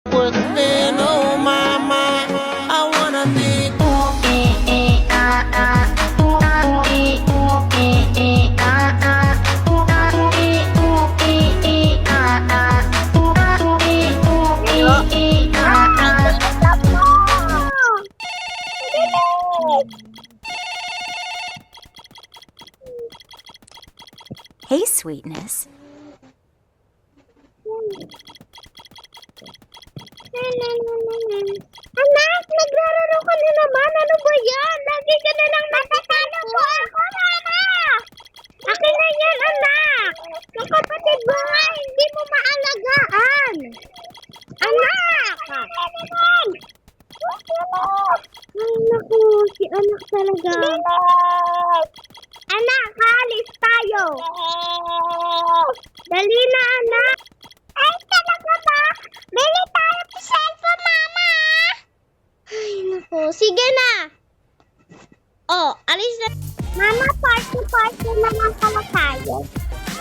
Put me, oh mama, I wanna be. Hey, sweetness. Anak, naglaro ka na naman. Ano ba yan? Lagi ka na lang natatalo po ako, mama. Akin na yan, anak. Yung kapatid mo nga, hindi mo maalagaan. Anak! Ay, naku, si anak talaga. Anak, alis tayo. Dali na, anak. Ay, talaga ba? Bili tayo sa cellphone, mama. Ay, naku. Sige na. Oh, alis na. Mama, party naman pala tayo.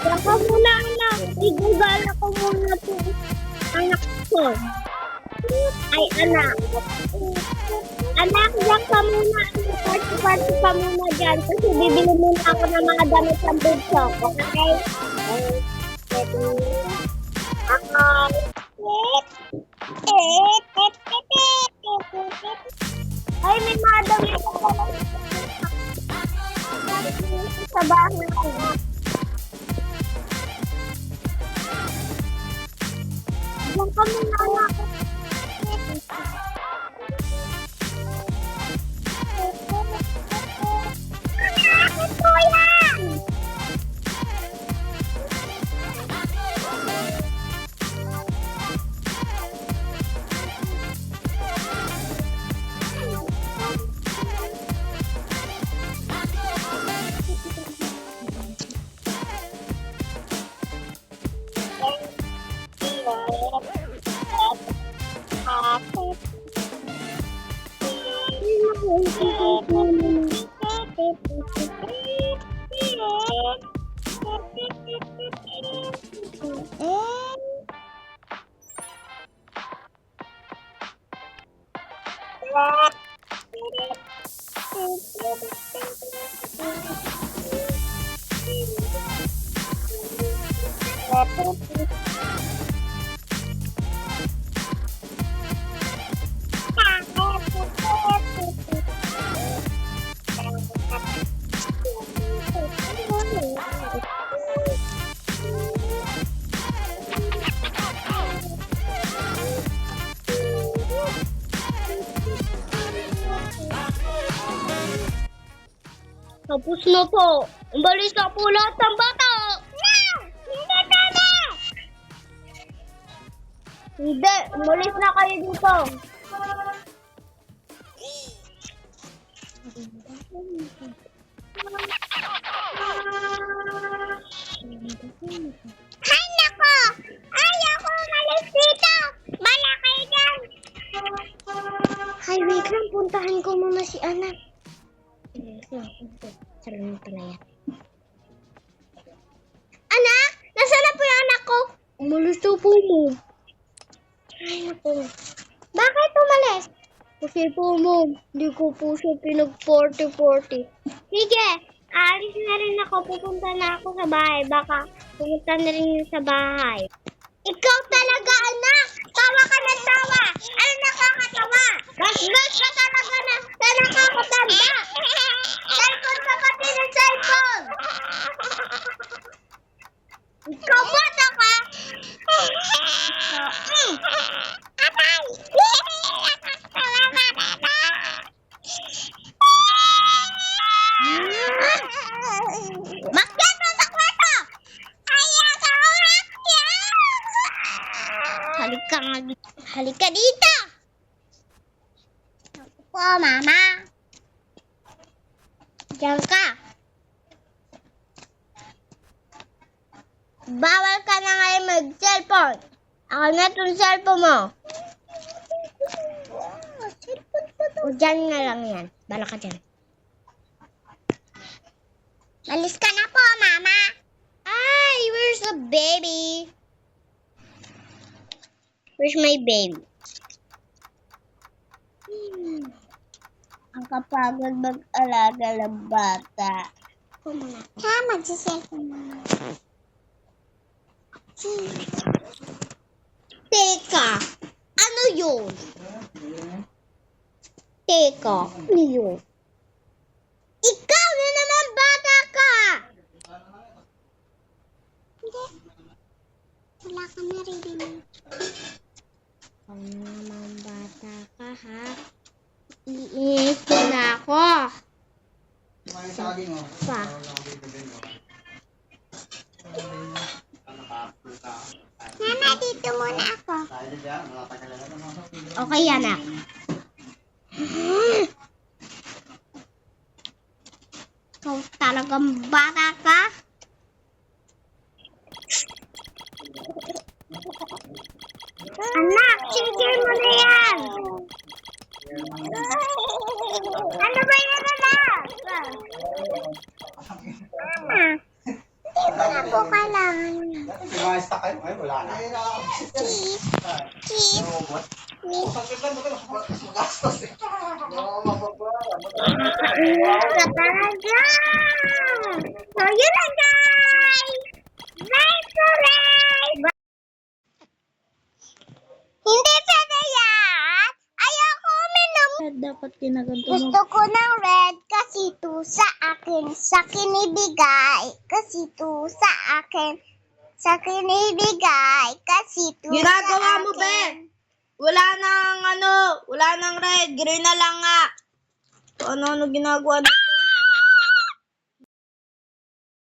Diyan ka muna, anak. Igugal ako muna to. Anak ko. Ay, anak. Anak, diyan ka muna. Party ka muna dyan. Kasi bibili muna ako ng mga damit sa bulso. Okay? Ay, may mga damit ako sa bahay. Diyan ka muna, anak. Ito yan! Tapos na po. Umalis na po lahat ng bata. No! Hindi tama! Hindi. Umalis na kayo dito. Hay nako! Ayaw ko umalis dito! Bala kayo dyan! Hay, wait lang. Puntahan ko muna si anak. Salamat pala yan. Anak! Nasaan na po yung anak ko? Umalis na po mo. Ay, naku. Bakit umalis? Kasi po mo, hindi ko po siya pinag-40-40. Sige, aalis na rin ako. Pupunta na ako sa bahay. Baka pumunta na rin yun sa bahay. Ikaw talaga, anak! Tawa ka ng tawa! Ano nakakatawa? Gas-gas ka talaga na nakakatanda! Cellphone ka pati ng cellphone! Ikaw bata ka? Atay! Bakit mo sa kwarto? Ayaw ka ulit! Halika dito! Ako po, mama. Diyan ka. Bawal ka na ngayon mag-cellphone. Ako na itong cellphone mo. O dyan nga lang yan. Bala ka dyan. Alis ka na po, mama. Ay, where's the baby? Where's my baby? Ang kapagod mag-alaga ng bata. Ha, magsiselfon muna. Teka, ano yun? Teka, ano yun? Ikaw na naman bata ka! Hindi. Wala ka naririnig. Ikaw na naman bata ka, ha? Iinis ko na ako. Pa. Mama, dito muna ako. Okay, anak. Ikaw talagang bata ka? Anak, tigil mo na yan! Ano ba yun, anak? Mama, hindi mo na po kailangan. Wala na. Keep. Ka talaga! So, yun na, guys! Bye, Suray! Hindi pwede yan! Ayoko uminom! Dapat kinaganto mo. Gusto ko ng red kasi ito sa akin. Sa kinibigay kasi ito sa akin. Sa kinibigay kasi ito Ginagawa sa mo, akin. be? Wala nang red. Green na lang nga. Ano ginagawa dito?